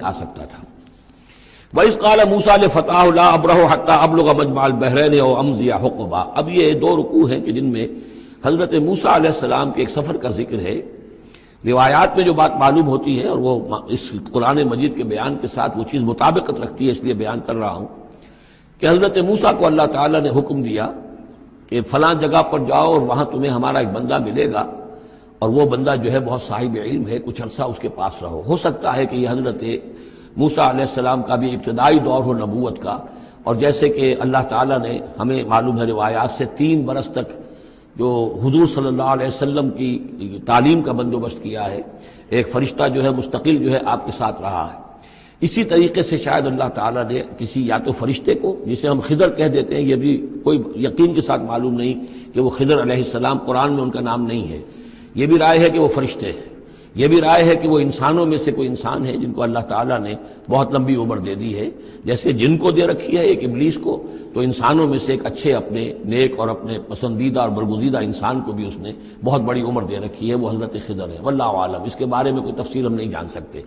آ سکتا تھا۔ وَإِذْ قَالَ مُوسَىٰ لِفَتَاهُ لَا أَبْرَحُ حَتَّىٰ أَبْلُغَ مَجْمَعَ الْبَحْرَيْنِ أَوْ أَمْضِيَ حُقُبًا۔ اب یہ دو رکوع ہیں کہ جن میں حضرت موسیٰ علیہ السلام کے ایک سفر کا ذکر ہے۔ روایات میں جو بات معلوم ہوتی ہے اور وہ اس قرآن مجید کے بیان کے ساتھ وہ چیز مطابقت رکھتی ہے، اس لیے بیان کر رہا ہوں کہ حضرت موسیٰ کو اللہ تعالیٰ نے حکم دیا کہ فلاں جگہ پر جاؤ اور وہاں تمہیں ہمارا ایک بندہ ملے گا، اور وہ بندہ جو ہے بہت صاحب علم ہے، کچھ عرصہ اس کے پاس رہو۔ ہو سکتا ہے کہ یہ حضرت موسیٰ علیہ السلام کا بھی ابتدائی دور ہو نبوت کا، اور جیسے کہ اللہ تعالیٰ نے ہمیں معلوم ہے روایات سے 3 برس تک جو حضور صلی اللہ علیہ وسلم کی تعلیم کا بندوبست کیا ہے، ایک فرشتہ جو ہے مستقل جو ہے آپ کے ساتھ رہا ہے، اسی طریقے سے شاید اللہ تعالیٰ نے کسی یا تو فرشتے کو، جسے ہم خضر کہہ دیتے ہیں، یہ بھی کوئی یقین کے ساتھ معلوم نہیں کہ وہ خضر علیہ السلام، قرآن میں ان کا نام نہیں ہے، یہ بھی رائے ہے کہ وہ فرشتے ہیں، یہ بھی رائے ہے کہ وہ انسانوں میں سے کوئی انسان ہے جن کو اللہ تعالیٰ نے بہت لمبی عمر دے دی ہے، جیسے جن کو دے رکھی ہے ایک ابلیس کو، تو انسانوں میں سے ایک اچھے اپنے نیک اور اپنے پسندیدہ اور برگزیدہ انسان کو بھی اس نے بہت بڑی عمر دے رکھی ہے، وہ حضرت خضر ہے۔ واللہ عالم، اس کے بارے میں کوئی تفصیل ہم نہیں جان سکتے،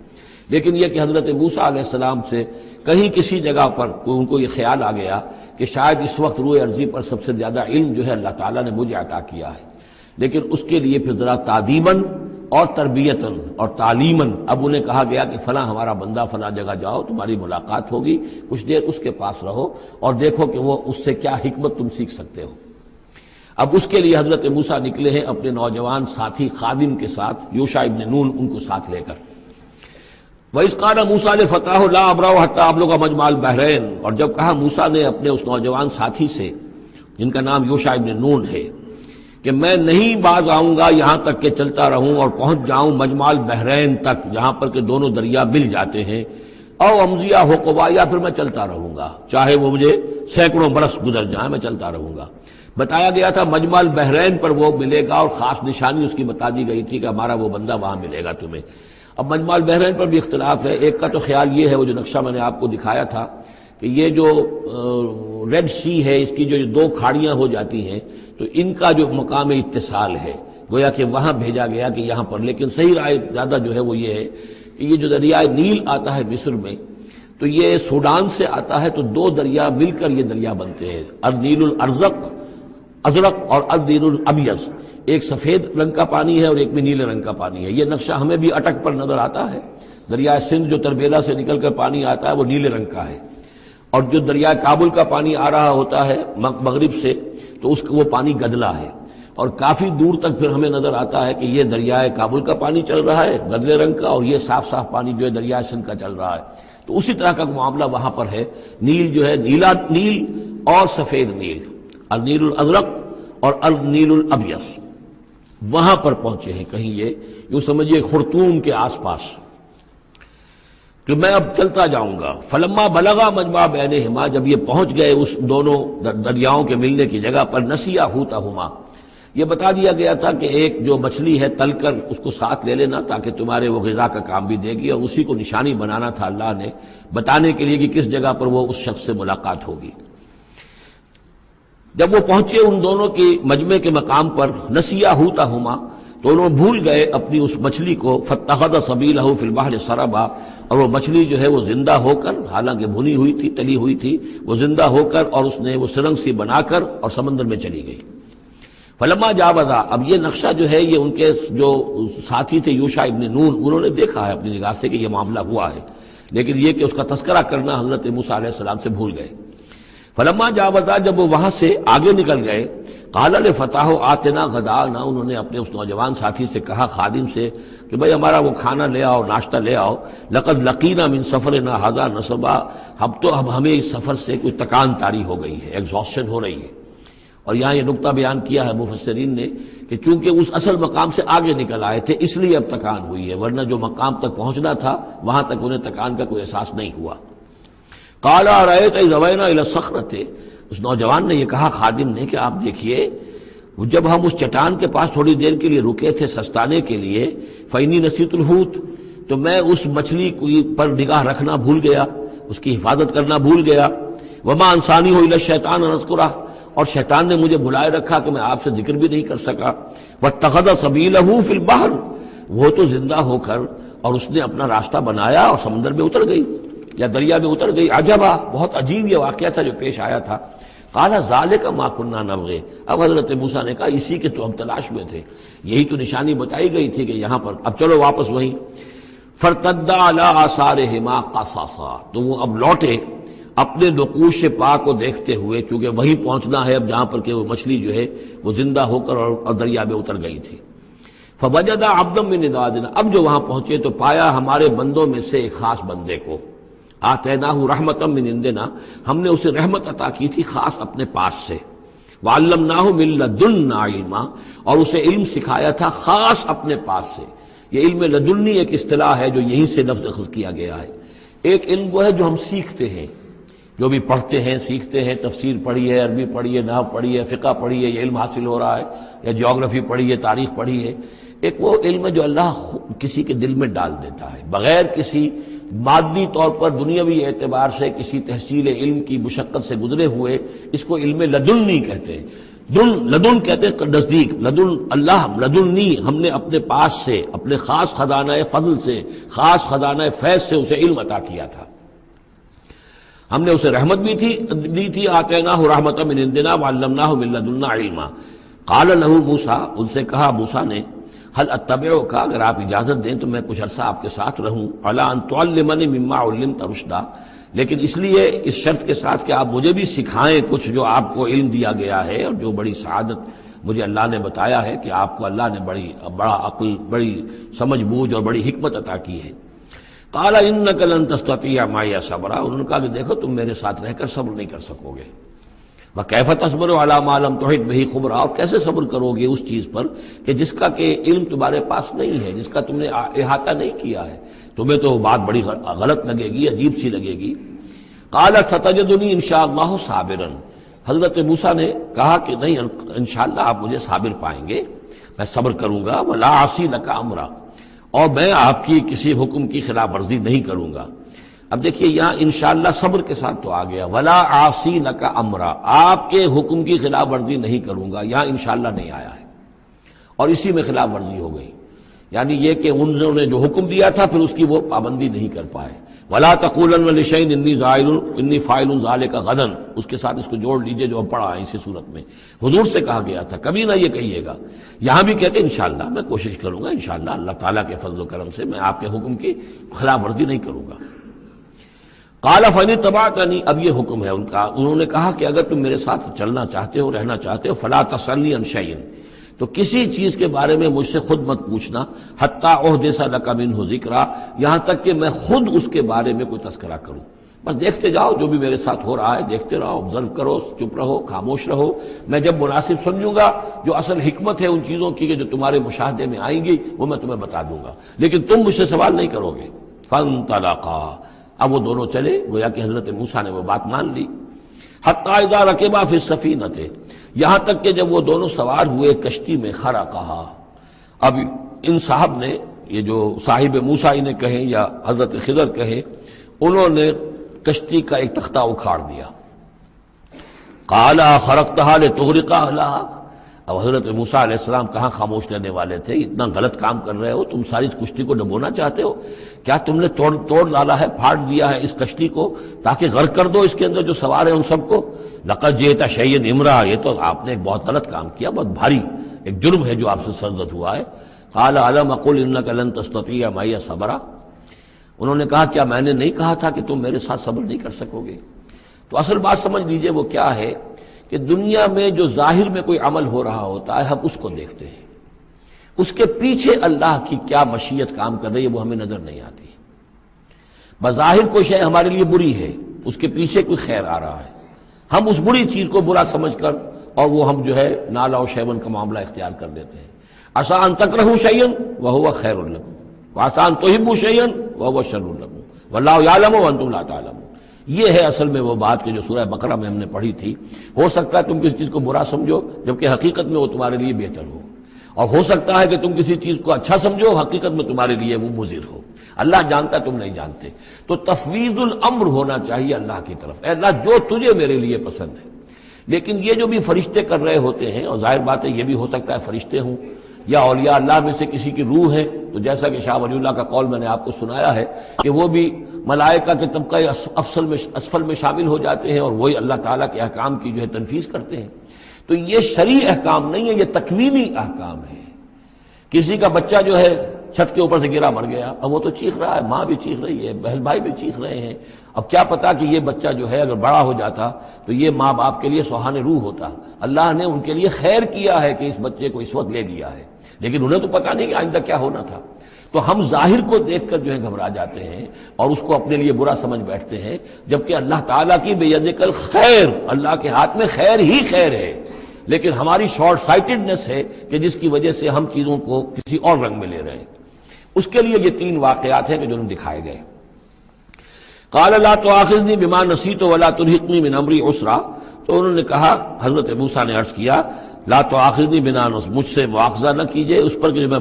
لیکن یہ کہ حضرت موسیٰ علیہ السلام سے کہیں کسی جگہ پر ان کو یہ خیال آ گیا کہ شاید اس وقت روئے ارضی پر سب سے زیادہ علم جو ہے اللہ تعالیٰ نے مجھے عطا کیا ہے، لیکن اس کے لیے پھر ذرا تعدیباً اور تربیتاً اور تعلیماً اب انہیں کہا گیا کہ فلاں ہمارا بندہ فلاں جگہ جاؤ، تمہاری ملاقات ہوگی، کچھ دیر اس کے پاس رہو اور دیکھو کہ وہ اس سے کیا حکمت تم سیکھ سکتے ہو۔ اب اس کے لیے حضرت موسیٰ نکلے ہیں اپنے نوجوان ساتھی خادم کے ساتھ، یوشع ابن نون ان کو ساتھ لے کر۔ وَإِذْ قَالَ مُوسَىٰ لِفَتَاهُ لَا أَبْرَحُ حَتَّىٰ أَبْلُغَ مَجْمَعَ الْبَحْرَيْنِ، اور جب کہا موسیٰ نے اپنے اس نوجوان ساتھی سے جن کا نام یوشع ابن نون ہے کہ میں نہیں باز آؤں گا یہاں تک کہ چلتا رہوں اور پہنچ جاؤں مجمع البحرین تک، جہاں پر کہ دونوں دریا مل جاتے ہیں، او امضیہ حقبا، یا پھر میں چلتا رہوں گا، چاہے وہ مجھے سینکڑوں برس گزر جائیں میں چلتا رہوں گا۔ بتایا گیا تھا مجمع البحرین پر وہ ملے گا، اور خاص نشانی اس کی بتا دی گئی تھی کہ ہمارا وہ بندہ وہاں ملے گا تمہیں۔ اب مجمع البحرین پر بھی اختلاف ہے، ایک کا تو خیال یہ ہے، وہ جو نقشہ میں نے آپ کو دکھایا تھا، کہ یہ جو ریڈ سی ہے، اس کی جو 2 کھاڑیاں ہو جاتی ہیں، تو ان کا جو مقام اتصال ہے گویا کہ وہاں بھیجا گیا کہ یہاں پر، لیکن صحیح رائے زیادہ جو ہے وہ یہ ہے کہ یہ جو دریائے نیل آتا ہے مصر میں، تو یہ سوڈان سے آتا ہے، تو 2 دریا مل کر یہ دریا بنتے ہیں، النیل الازرق اور النیل الابیض، ایک سفید رنگ کا پانی ہے اور ایک میں نیلے رنگ کا پانی ہے۔ یہ نقشہ ہمیں بھی اٹک پر نظر آتا ہے، دریائے سندھ جو تربیلا سے نکل کر پانی آتا ہے وہ نیلے رنگ کا ہے، اور جو دریائے کابل کا پانی آ رہا ہوتا ہے مغرب سے تو اس کا وہ پانی گدلا ہے، اور کافی دور تک پھر ہمیں نظر آتا ہے کہ یہ دریائے کابل کا پانی چل رہا ہے گدلے رنگ کا، اور یہ صاف صاف پانی جو ہے دریائے سندھ کا چل رہا ہے۔ تو اسی طرح کا معاملہ وہاں پر ہے، نیل جو ہے نیلا نیل اور سفید نیل، النیل الازرق اور النیل الابیض، وہاں پر پہنچے ہیں کہیں، یہ یوں سمجھیے خرطوم کے آس پاس، کہ میں اب چلتا جاؤں گا۔ فلما بلغا مجمع بینہما، جب یہ پہنچ گئے اس دونوں دریاؤں کے ملنے کی جگہ پر، نسیا حوتہما، یہ بتا دیا گیا تھا کہ ایک جو مچھلی ہے تل کر اس کو ساتھ لے لینا تاکہ تمہارے وہ غذا کا کام بھی دے گی، اور اسی کو نشانی بنانا تھا اللہ نے بتانے کے لیے کہ کس جگہ پر وہ اس شخص سے ملاقات ہوگی۔ جب وہ پہنچے ان دونوں کی مجمع کے مقام پر، نسیا حوتہما، تو انہوں نے بھول گئے اپنی اس مچھلی کو، فاتخذ سبیلہ فی البحر سربا، اور وہ مچھلی جو ہے وہ زندہ ہو کر، حالانکہ بھنی ہوئی تھی تلی ہوئی تھی، وہ زندہ ہو کر اور اس نے وہ سرنگ سی بنا کر اور سمندر میں چلی گئی۔ فلما جاوزا، اب یہ نقشہ جو ہے یہ ان کے جو ساتھی تھے یوشع ابن نون، انہوں نے دیکھا ہے اپنی نگاہ سے کہ یہ معاملہ ہوا ہے، لیکن یہ کہ اس کا تذکرہ کرنا حضرت موسیٰ علیہ السلام سے بھول گئے۔ فلما جاوزا، جب وہ وہاں سے آگے نکل گئے، قال لفتاہ آتنا غداءنا، انہوں نے اپنے اس نوجوان ساتھی سے کہا، خادم سے، کہ بھئی ہمارا وہ کھانا لے آؤ، ناشتہ لے آؤ، لقد لقینا من سفرنا ھذا نصبا، اب ہمیں اس سفر سے کوئی تکان طاری ہو گئی ہے، ایگزاسشن ہو رہی ہے۔ اور یہاں یہ نقطہ بیان کیا ہے مفسرین نے کہ چونکہ اس اصل مقام سے آگے نکل آئے تھے اس لیے اب تکان ہوئی ہے، ورنہ جو مقام تک پہنچنا تھا وہاں تک انہیں تکان کا کوئی احساس نہیں ہوا۔ قال ارأیت اذ اوینا الی الصخرۃ، اس نوجوان نے یہ کہا خادم نے کہ آپ دیکھیے جب ہم اس چٹان کے پاس تھوڑی دیر کے لیے رکے تھے سستانے کے لیے، فإنی نسیت الحوت، تو میں اس مچھلی پر نگاہ رکھنا بھول گیا، اس کی حفاظت کرنا بھول گیا، وما انسانی الا الشیطان ان اذکرہ، اور شیطان نے مجھے بلائے رکھا کہ میں آپ سے ذکر بھی نہیں کر سکا۔ واتخذ سبیلہ فی البحر، وہ تو زندہ ہو کر اور اس نے اپنا راستہ بنایا اور سمندر میں اتر گئی یا دریا میں اتر گئی. عجبا، بہت عجیب یہ واقعہ تھا جو پیش آیا تھا. قال ذالک ما کنا نبغی، اب حضرت موسیٰ نے کہا اسی کے تو ہم تلاش میں تھے، یہی تو نشانی بتائی گئی تھی کہ یہاں پر، اب چلو واپس وہیں. فارتدا علی آثارہما قصصا، تو وہ اب لوٹے اپنے نقوش پا کو دیکھتے ہوئے، چونکہ وہیں پہنچنا ہے اب جہاں پر کہ وہ مچھلی جو ہے وہ زندہ ہو کر اور دریا میں اتر گئی تھی. فوجد عبدا من عبادنا، اب جو وہاں پہنچے تو پایا ہمارے بندوں میں سے ایک خاص بندے کو. آتیناہ رحمتا من عندنا، ہم نے اسے رحمت عطا کی تھی خاص اپنے پاس سے. وعلمناہ من لدنا علما، اور اسے علم سکھایا تھا خاص اپنے پاس سے. یہ علم لدنی ایک اصطلاح ہے جو یہیں سے لفظ اخذ کیا گیا ہے. ایک علم وہ ہے جو ہم سیکھتے ہیں، جو بھی پڑھتے ہیں سیکھتے ہیں، تفسیر پڑھی ہے، عربی پڑھی ہے، نحو پڑھی ہے، فقہ پڑھی ہے، یہ علم حاصل ہو رہا ہے، یا جیوگرافی پڑھی ہے، تاریخ پڑھی ہے. ایک وہ علم ہے جو اللہ کسی کے دل میں ڈال دیتا ہے بغیر کسی مادی طور پر دنیاوی اعتبار سے کسی تحصیل علم کی مشقت سے گزرے ہوئے. اس کو علم لدنی کہتے ہیں. لدن کہتے ہیں نزدیک، لدن اللہ، لدنی ہم نے اپنے پاس سے، اپنے خاص خزانہ فضل سے، خاص خزانہ فیض سے اسے علم عطا کیا تھا. ہم نے اسے رحمت بھی دی تھی. آتیناہ رحمۃ من عندنا وعلمناہ من لدنا علما. قال له موسیٰ، ان سے کہا موسیٰ نے، هل اتبعک، اگر آپ اجازت دیں تو میں کچھ عرصہ آپ کے ساتھ رہوں، علی ان تعلمنی مما علمت رشدا، لیکن اس لیے اس شرط کے ساتھ کہ آپ مجھے بھی سکھائیں کچھ جو آپ کو علم دیا گیا ہے اور جو بڑی سعادت مجھے اللہ نے بتایا ہے کہ آپ کو اللہ نے بڑا عقل، بڑی سمجھ بوجھ اور بڑی حکمت عطا کی ہے. قال انک لن تستطیع معی صبرا، انہوں نے کہا کہ دیکھو تم میرے ساتھ رہ کر صبر نہیں کر سکو گے. وکیف تصبر علی ما لم تحط بہ خبرا، اور کیسے صبر کرو گے اس چیز پر کہ جس کا کہ علم تمہارے پاس نہیں ہے، جس کا تم نے احاطہ نہیں کیا ہے. تمہیں تو بات بڑی غلط لگے گی، عجیب سی لگے گی. قال ستجدنی انشاءاللہ صابرا، حضرت موسیٰ نے کہا کہ نہیں، انشاءاللہ آپ مجھے صابر پائیں گے، میں صبر کروں گا. ولا اعصی لک امرا، اور میں آپ کی کسی حکم کی خلاف ورزی نہیں کروں گا. اب دیکھیے یہاں انشاءاللہ صبر کے ساتھ تو آ گیا، ولا اعصی لک امرا، آپ کے حکم کی خلاف ورزی نہیں کروں گا. یہاں انشاءاللہ نہیں آیا ہے اور اسی میں خلاف ورزی ہو گئی. یعنی یہ کہ انہوں نے جو حکم دیا تھا پھر اس کی وہ پابندی نہیں کر پائے. ولا تقولن لشیء انی فاعل ذلک غدا، اس کے ساتھ اس کو جوڑ لیجئے جو اب پڑھا ہے اسی صورت میں. حضور سے کہا گیا تھا کبھی نہ یہ کہیے گا. یہاں بھی کہتے ہیں انشاءاللہ میں کوشش کروں گا، انشاءاللہ اللہ تعالیٰ کے فضل و کرم سے میں آپ کے حکم کی خلاف ورزی نہیں کروں گا. قال فإن اتبعتنی، اب یہ حکم ہے ان کا. انہوں نے کہا کہ اگر تم میرے ساتھ چلنا چاہتے ہو، رہنا چاہتے ہو، فلا تسألنی عن شیء، تو کسی چیز کے بارے میں مجھ سے خود مت پوچھنا. حتی احدث لک منہ ذکرا، یہاں تک کہ میں خود اس کے بارے میں کوئی تذکرہ کروں. بس دیکھتے جاؤ جو بھی میرے ساتھ ہو رہا ہے، دیکھتے رہو، آبزرو کرو، چپ رہو، خاموش رہو. میں جب مناسب سمجھوں گا جو اصل حکمت ہے ان چیزوں کی کہ جو تمہارے مشاہدے میں آئیں گی وہ میں تمہیں بتا دوں گا، لیکن تم مجھ سے سوال نہیں کرو گے. فانطلقا، اب وہ دونوں چلے، گویا کہ حضرت موسیٰ نے وہ بات مان لی. حتی اذا رکبا فی السفینۃ، یہاں تک کہ جب وہ دونوں سوار ہوئے کشتی میں. خرقہا، اب ان صاحب نے، یہ جو صاحب موسیٰ انہیں کہیں یا حضرت خضر کہیں، انہوں نے کشتی کا ایک تختہ اکھاڑ دیا. قال خرقتہا لتغرق اہلہا، اب حضرت موسیٰ علیہ السلام کہاں خاموش رہنے والے تھے. اتنا غلط کام کر رہے ہو تم، ساری کشتی کو ڈبونا چاہتے ہو. کیا تم نے توڑ ڈالا ہے، پھاڑ دیا ہے اس کشتی کو تاکہ غرق کر دو اس کے اندر جو سوار ہیں ان سب کو. لقد جئت شیئا امرا، یہ تو آپ نے ایک بہت غلط کام کیا، بہت بھاری ایک جرم ہے جو آپ سے سرزد ہوا ہے. قال الم اقل انک لن تستطیع معی صبرا، انہوں نے کہا کیا میں نے نہیں کہا تھا کہ تم میرے ساتھ صبر نہیں کر سکو گے. تو اصل بات سمجھ لیجئے وہ کیا ہے کہ دنیا میں جو ظاہر میں کوئی عمل ہو رہا ہوتا ہے ہم اس کو دیکھتے ہیں، اس کے پیچھے اللہ کی کیا مشیت کام کر رہی ہے وہ ہمیں نظر نہیں آتی. بظاہر کوئی شے ہمارے لیے بری ہے، اس کے پیچھے کوئی خیر آ رہا ہے، ہم اس بری چیز کو برا سمجھ کر اور وہ ہم جو ہے نالا و شیون کا معاملہ اختیار کر لیتے ہیں. عسیٰ ان تکرہوا شیئا وہو خیر لکم وعسیٰ ان تحبوا شیئا وہو شر لکم واللہ یعلم وانتم لا تعلمون. یہ ہے اصل میں وہ بات کہ جو سورہ بقرہ میں ہم نے پڑھی تھی. ہو سکتا ہے تم کسی چیز کو برا سمجھو جبکہ حقیقت میں وہ تمہارے لیے بہتر ہو، اور ہو سکتا ہے کہ تم کسی چیز کو اچھا سمجھو، حقیقت میں تمہارے لیے وہ مضر ہو. اللہ جانتا تم نہیں جانتے. تو تفویض الامر ہونا چاہیے اللہ کی طرف، اے اللہ جو تجھے میرے لیے پسند ہے. لیکن یہ جو بھی فرشتے کر رہے ہوتے ہیں، اور ظاہر بات ہے یہ بھی ہو سکتا ہے فرشتے ہوں یا اولیاء اللہ میں سے کسی کی روح ہے، تو جیسا کہ شاہ ولی اللہ کا قول میں نے آپ کو سنایا ہے کہ وہ بھی ملائکہ کے طبقہ اسفل میں شامل ہو جاتے ہیں اور وہی اللہ تعالیٰ کے احکام کی جو ہے تنفیذ کرتے ہیں۔ تو یہ شرعی احکام نہیں ہے، یہ تکوینی احکام ہے۔ کسی کا بچہ جو ہے چھت کے اوپر سے گرا مر گیا، اب وہ تو چیخ رہا ہے، ماں بھی چیخ رہی ہے، بہن بھائی بھی چیخ رہے ہیں، اب کیا پتا کہ یہ بچہ جو ہے اگر بڑا ہو جاتا تو یہ ماں باپ کے لیے سہان روح ہوتا۔ اللہ نے ان کے لیے خیر کیا ہے کہ اس بچے کو اس وقت لے لیا ہے، لیکن انہیں تو پتا نہیں کہ آئندہ کیا ہونا تھا۔ تو ہم ظاہر کو دیکھ کر جو ہے گھبرا جاتے ہیں اور اس کو اپنے لیے برا سمجھ بیٹھتے ہیں، جبکہ اللہ تعالیٰ کی بیدک الخیر، اللہ کے ہاتھ میں خیر ہی خیر ہے، لیکن ہماری شارٹ سائٹڈنس ہے کہ جس کی وجہ سے ہم چیزوں کو کسی اور رنگ میں لے رہے ہیں۔ اس کے لیے یہ 3 واقعات ہیں کہ جو دکھائے گئے۔ قال لا تؤاخذنی بما نسیت ولا ترهقنی من امری عسرا، تو انہوں نے کہا، حضرت موسیٰ نے عرض کیا لا تؤاخذنی بما نسیت، مجھ سے مواخذہ نہ کیجئے اس پر کہ میں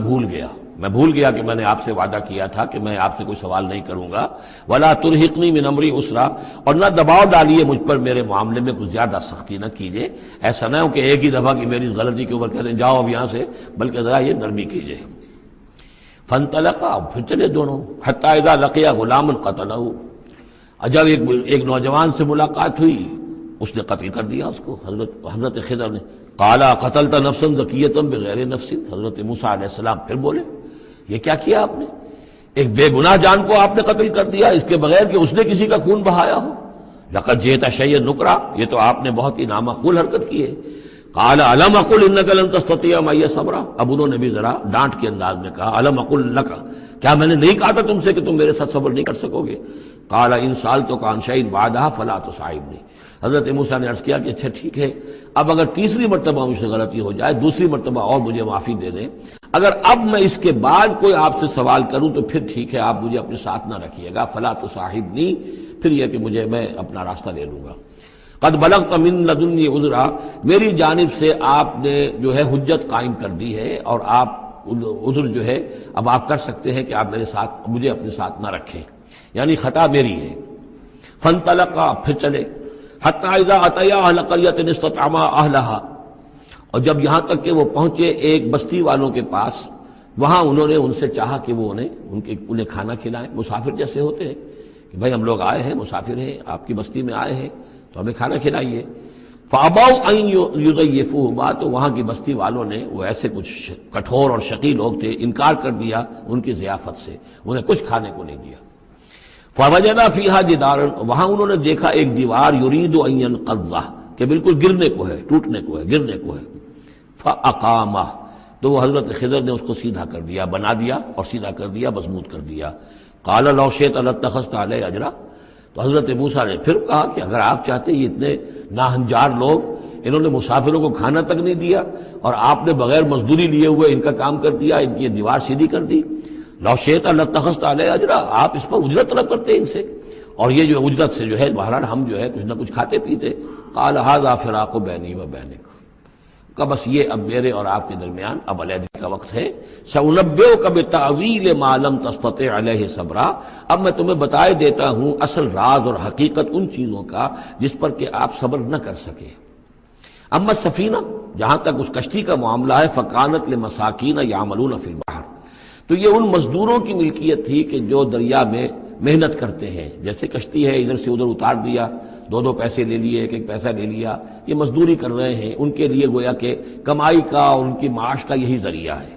بھول گیا کہ میں نے آپ سے وعدہ کیا تھا کہ میں آپ سے کوئی سوال نہیں کروں گا، ولا ترهقنی من امری عسرا، اور نہ دباؤ ڈالیے مجھ پر میرے معاملے میں کچھ زیادہ سختی نہ کیجئے، ایسا نہ ہو کہ ایک ہی دفعہ کی میری اس غلطی کے اوپر کہتے ہیں جاؤ اب یہاں سے، بلکہ ذرا یہ نرمی کیجئے۔ فانطلقا، اب پھر چلے دونوں، حتی اذا لقیا غلاما قتلہ، جب ایک نوجوان سے ملاقات ہوئی اس نے قتل کر دیا اس کو، حضرت خضر نے۔ قال قتلت نفسا زکیۃ بغیر نفس، حضرت موسیٰ علیہ السلام پھر بولے یہ کیا کیا آپ نے؟ ایک بے گناہ جان کو آپ نے قتل کر دیا اس کے بغیر کہ اس نے کسی کا خون بہایا ہو۔ لقد جئت شیئا نکرا، یہ تو آپ نے بہت ہی نامعقول حرکت کی ہے۔ قال الم اقل انک لن تستطیع معی صبرا، اب انہوں نے بھی ذرا ڈانٹ کے انداز میں کہا الم اقل لک، کیا میں نے نہیں کہا تھا تم سے کہ تم میرے ساتھ صبر نہیں کر سکو گے؟ قال ان سألتک عن شیء بعدها فلا تصاحبنی، حضرت موسیٰ نے عرض کیا کہ اچھا ٹھیک ہے، اب اگر تیسری مرتبہ مجھ سے غلطی ہو جائے، دوسری مرتبہ اور مجھے معافی دے دیں، اگر اب میں اس کے بعد کوئی آپ سے سوال کروں تو پھر ٹھیک ہے، آپ مجھے اپنے ساتھ نہ رکھیے گا، فلا تصاحبنی، پھر یہ کہ میں اپنا راستہ لے لوں گا۔ قد بلغت من لدنی عذرا، میری جانب سے آپ نے جو ہے حجت قائم کر دی ہے اور آپ عذر جو ہے اب آپ کر سکتے ہیں کہ آپ مجھے اپنے ساتھ نہ رکھیں، یعنی خطا میری ہے۔ فانطلقا، پھر چلے، حتی اذا اتیا اہل قریۃ استطعما اہلہا، اور جب یہاں تک کہ وہ پہنچے ایک بستی والوں کے پاس، وہاں انہوں نے ان سے چاہا کہ وہ انہیں کھانا کھلائیں، مسافر جیسے ہوتے ہیں کہ بھائی ہم لوگ آئے ہیں، مسافر ہیں، آپ کی بستی میں آئے ہیں تو ہمیں کھانا کھلائیے۔ فابوا ان یضیفوہما، تو وہاں کی بستی والوں نے، وہ ایسے کچھ کٹھور اور شقی لوگ تھے، انکار کر دیا ان کی ضیافت سے، انہیں کچھ کھانے کو نہیں دیا۔ فوجدا فیہا جدارا، وہاں انہوں نے دیکھا ایک دیوار، یرید ان ینقض، کہ بالکل گرنے کو ہے، ٹوٹنے کو ہے، گرنے کو ہے۔ فاقامہ، تو وہ حضرت خضر نے اس کو سیدھا کر دیا، بنا دیا اور سیدھا کر دیا، مضبوط کر دیا۔ قال لو شئت لاتخذت علیہ اجرا، تو حضرت موسیٰ نے پھر کہا کہ اگر آپ چاہتے، یہ اتنے ناہنجار لوگ، انہوں نے مسافروں کو کھانا تک نہیں دیا اور آپ نے بغیر مزدوری لیے ہوئے ان کا کام کر دیا، ان کی دیوار سیدھی کر دی۔ لو شئت لاتخذت علیہ اجرا، آپ اس پر اجرت طلب کرتے ان سے، اور یہ جو اجرت سے جو ہے بہرحال ہم جو ہے کچھ نہ کچھ کھاتے پیتے۔ قال ھذا فراق بینی و بینک، کہ بس یہ اب میرے اور آپ کے درمیان اب علیحدگی کا وقت ہے۔ سأنبئک بتأویل ما لم تستطع علیہ صبرا، اب میں تمہیں بتائے دیتا ہوں اصل راز اور حقیقت ان چیزوں کا جس پر کہ آپ صبر نہ کر سکے۔ اما السفینہ، جہاں تک اس کشتی کا معاملہ ہے، فکانت لمساکین یعملون فی البحر، تو یہ ان مزدوروں کی ملکیت تھی کہ جو دریا میں محنت کرتے ہیں، جیسے کشتی ہے ادھر سے ادھر اتار دیا، 2 پیسے لے لیے، ایک پیسہ لے لیا، یہ مزدوری کر رہے ہیں، ان کے لیے گویا کہ کمائی کا اور ان کی معاش کا یہی ذریعہ ہے۔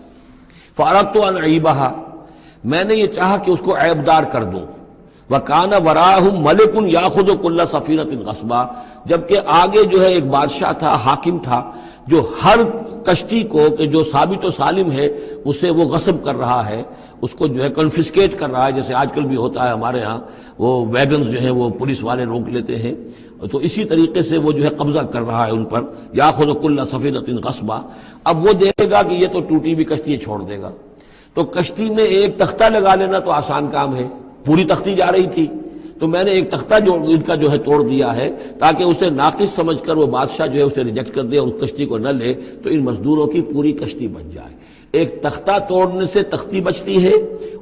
فَأَرَدْتُ أَنْ أَعِيبَهَا، میں نے یہ چاہا کہ اس کو عیبدار کر دوں۔ وَكَانَ وَرَاءَهُمْ مَلِكٌ يَأْخُذُ كُلَّ سَفِينَةٍ غَصْبًا، جبکہ آگے جو ہے ایک بادشاہ تھا، حاکم تھا، جو ہر کشتی کو کہ جو ثابت و سالم ہے اسے وہ غصب کر رہا ہے، اس کو جو ہے کنفسکیٹ کر رہا ہے، جیسے آج کل بھی ہوتا ہے ہمارے ہاں، وہ ویگنز جو ہیں وہ پولیس والے روک لیتے ہیں، تو اسی طریقے سے وہ جو ہے قبضہ کر رہا ہے ان پر۔ یاخذ کل سفینۃ غصبا، اب وہ دیکھے گا کہ یہ تو ٹوٹی بھی کشتی چھوڑ دے گا، تو کشتی میں ایک تختہ لگا لینا تو آسان کام ہے، پوری تختی جا رہی تھی، تو میں نے ایک تختہ جو ان کا جو ہے توڑ دیا ہے تاکہ اسے ناقص سمجھ کر وہ بادشاہ جو ہے اسے ریجیکٹ کر دے اور اس کشتی کو نہ لے، تو ان مزدوروں کی پوری کشتی بچ جائے۔ ایک تختہ توڑنے سے تختی بچتی ہے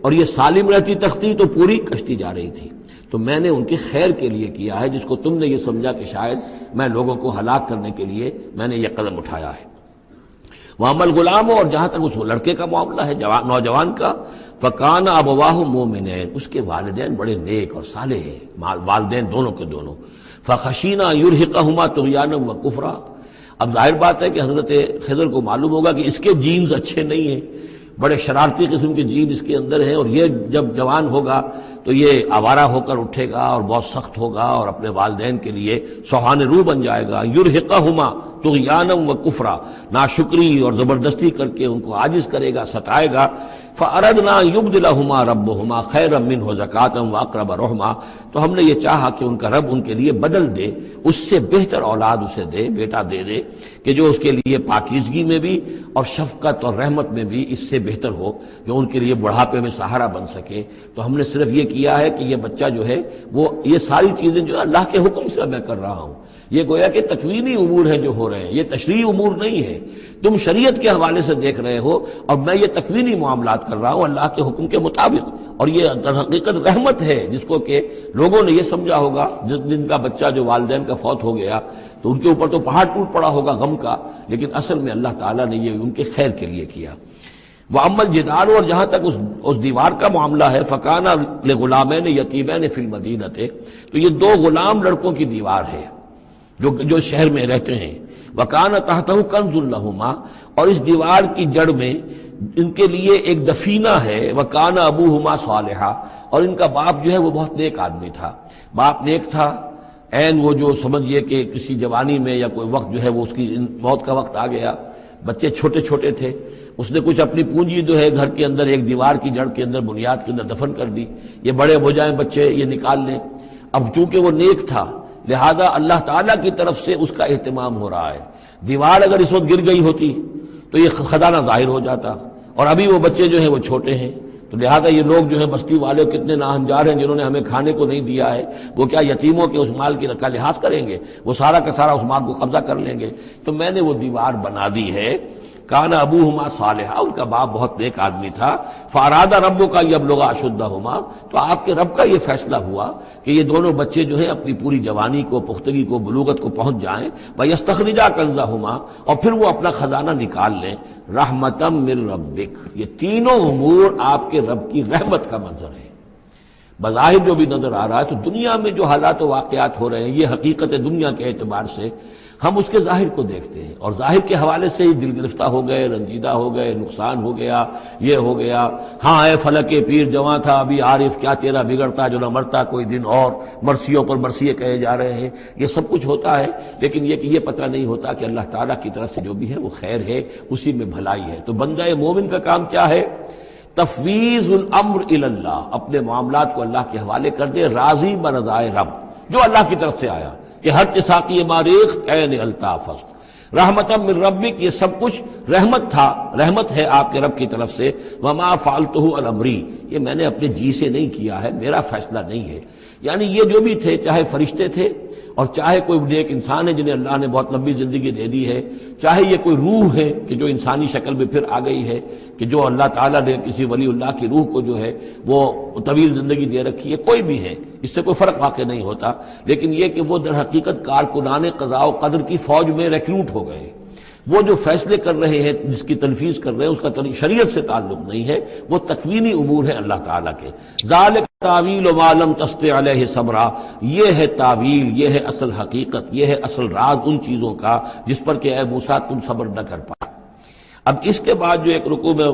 اور یہ سالم رہتی تختی تو پوری کشتی جا رہی تھی، تو میں نے ان کی خیر کے لیے کیا ہے، جس کو تم نے یہ سمجھا کہ شاید میں لوگوں کو ہلاک کرنے کے لیے میں نے یہ قدم اٹھایا ہے۔ وَأَمَّا الْغُلَامُ، اور جہاں تک اس لڑکے کا معاملہ ہے، نوجوان کا، فَكَانَ أَبَوَاهُ مُؤْمِنَيْنِ، اس کے والدین بڑے نیک اور صالح ہیں، والدین دونوں کے دونوں، فَخَشِينَا يُرْهِقَهُمَا طُغْيَانًا وَكُفْرًا۔ اب ظاہر بات ہے کہ حضرت خضر کو معلوم ہوگا کہ اس کے جینز اچھے نہیں ہیں، بڑے شرارتی قسم کے جین اس کے اندر ہیں، اور یہ جب جوان ہوگا تو یہ آوارہ ہو کر اٹھے گا اور بہت سخت ہوگا اور اپنے والدین کے لیے سوہان روح بن جائے گا۔ یرہقہما طغیانا و کفرا، ناشکری اور زبردستی کر کے ان کو عاجز کرے گا، ستائے گا۔ فاردنا یبدلہما ربہما خیرا منہ زکاۃ واقرب رحما، تو ہم نے یہ چاہا کہ ان کا رب ان کے لیے بدل دے، اس سے بہتر اولاد اسے دے، بیٹا دے دے کہ جو اس کے لیے پاکیزگی میں بھی اور شفقت اور رحمت میں بھی اس سے بہتر ہو، جو ان کے لیے بڑھاپے میں سہارا بن سکے۔ تو ہم نے صرف یہ کیا ہے کہ یہ بچہ جو ہے وہ یہ ساری چیزیں جو اللہ کے حکم سے میں کر رہا ہوں، یہ گویا کہ تکوینی امور ہیں جو ہو رہے ہیں، یہ تشریعی امور نہیں ہے، تم شریعت کے حوالے سے دیکھ رہے ہو، اور میں یہ تکوینی معاملات کر رہا ہوں اللہ کے حکم کے مطابق۔ اور یہ در حقیقت رحمت ہے، جس کو کہ لوگوں نے یہ سمجھا ہوگا، جن کا بچہ جو والدین کا فوت ہو گیا تو ان کے اوپر تو پہاڑ ٹوٹ پڑا ہوگا غم کا، لیکن اصل میں اللہ تعالیٰ نے یہ ان کے خیر کے لیے کیا۔ وَأَمَّا الْجِدَارُ، اور جہاں تک اس دیوار کا معاملہ ہے، فَكَانَ لِغُلَامَيْنِ يَتِيمَيْنِ فِي الْمَدِينَةِ، تو یہ دو غلام لڑکوں کی دیوار ہے جو شہر میں رہتے ہیں۔ وَكَانَ تَحْتَهُ كَنْزٌ لَهُمَا، اور اس دیوار کی جڑ میں ان کے لیے ایک دفینہ ہے۔ وَكَانَ أَبُوهُمَا صَالِحًا، اور ان کا باپ جو ہے وہ بہت نیک آدمی تھا، باپ نیک تھا، عین وہ جو سمجھئے کہ کسی جوانی میں یا کوئی وقت جو ہے وہ اس کی موت کا وقت آ گیا، بچے چھوٹے چھوٹے تھے، اس نے کچھ اپنی پونجی جو ہے گھر کے اندر ایک دیوار کی جڑ کے اندر بنیاد کے اندر دفن کر دی، یہ بڑے ہو جائیں بچے یہ نکال لیں۔ اب چونکہ وہ نیک تھا لہذا اللہ تعالیٰ کی طرف سے اس کا اہتمام ہو رہا ہے۔ دیوار اگر اس وقت گر گئی ہوتی تو یہ خزانہ ظاہر ہو جاتا، اور ابھی وہ بچے جو ہیں وہ چھوٹے ہیں، تو لہذا یہ لوگ جو ہیں بستی والے کتنے ناہنجار ہیں جنہوں نے ہمیں کھانے کو نہیں دیا ہے، وہ کیا یتیموں کے اس مال کا لحاظ کریں گے؟ وہ سارا کا سارا اس مال کو قبضہ کر لیں گے۔ تو میں نے وہ دیوار بنا دی ہے۔ کان ابوہما صالحا، ان کا باپ بہت نیک آدمی تھا۔ فاراد ربک یبلغ اشدہما، تو آپ کے رب کا یہ فیصلہ ہوا کہ یہ دونوں بچے جو ہیں اپنی پوری جوانی کو، پختگی کو، بلوغت کو پہنچ جائیں۔ ویستخرجا کنزہما، اور پھر وہ اپنا خزانہ نکال لیں۔ رحمتا من ربک، یہ تینوں امور آپ کے رب کی رحمت کا منظر ہے۔ بظاہر جو بھی نظر آ رہا ہے، تو دنیا میں جو حالات و واقعات ہو رہے ہیں یہ حقیقت دنیا کے اعتبار سے ہم اس کے ظاہر کو دیکھتے ہیں، اور ظاہر کے حوالے سے ہی دل گرفتہ ہو گئے، رنجیدہ ہو گئے، نقصان ہو گیا، یہ ہو گیا۔ ہاں اے فلک پیر جواں تھا ابھی عارف، کیا تیرا بگڑتا جو نہ مرتا کوئی دن اور، مرثیوں پر مرثیے کہے جا رہے ہیں، یہ سب کچھ ہوتا ہے، لیکن یہ کہ یہ پتہ نہیں ہوتا کہ اللہ تعالیٰ کی طرف سے جو بھی ہے وہ خیر ہے، اسی میں بھلائی ہے۔ تو بندہ مومن کا کام کیا ہے؟ تفویض الامر الی اللہ، اپنے معاملات کو اللہ کے حوالے کر دے، راضی برضائے رب، جو اللہ کی طرف سے آیا کہ ہر ساقی ماریخت عین الطاف است، رحمتا من ربک، یہ سب کچھ رحمت تھا، رحمت ہے آپ کے رب کی طرف سے۔ وما فعلتہ عن امری، یہ میں نے اپنے جی سے نہیں کیا ہے، میرا فیصلہ نہیں ہے۔ یعنی یہ جو بھی تھے، چاہے فرشتے تھے اور چاہے کوئی نیک انسان ہے جنہیں اللہ نے بہت لمبی زندگی دے دی ہے، چاہے یہ کوئی روح ہے کہ جو انسانی شکل میں پھر آ گئی ہے، کہ جو اللہ تعالیٰ نے کسی ولی اللہ کی روح کو جو ہے وہ طویل زندگی دے رکھی ہے، کوئی بھی ہے، اس سے کوئی فرق واقع نہیں ہوتا، لیکن یہ کہ وہ در حقیقت کارکنان قضاء و قدر کی فوج میں ریکروٹ ہو گئے۔ وہ جو فیصلے کر رہے ہیں، جس کی تنفیذ کر رہے ہیں، اس کا شریعت سے تعلق نہیں ہے، وہ تکوینی امور ہے اللہ تعالیٰ کے۔ ذالک تعویل ما لم تستطع علیہ صبرا، یہ ہے تعویل، یہ ہے اصل حقیقت، یہ ہے اصل راز ان چیزوں کا جس پر کہ اے موسیٰ تم صبر نہ کر پائے۔ اب اس کے بعد جو ایک رکوع میں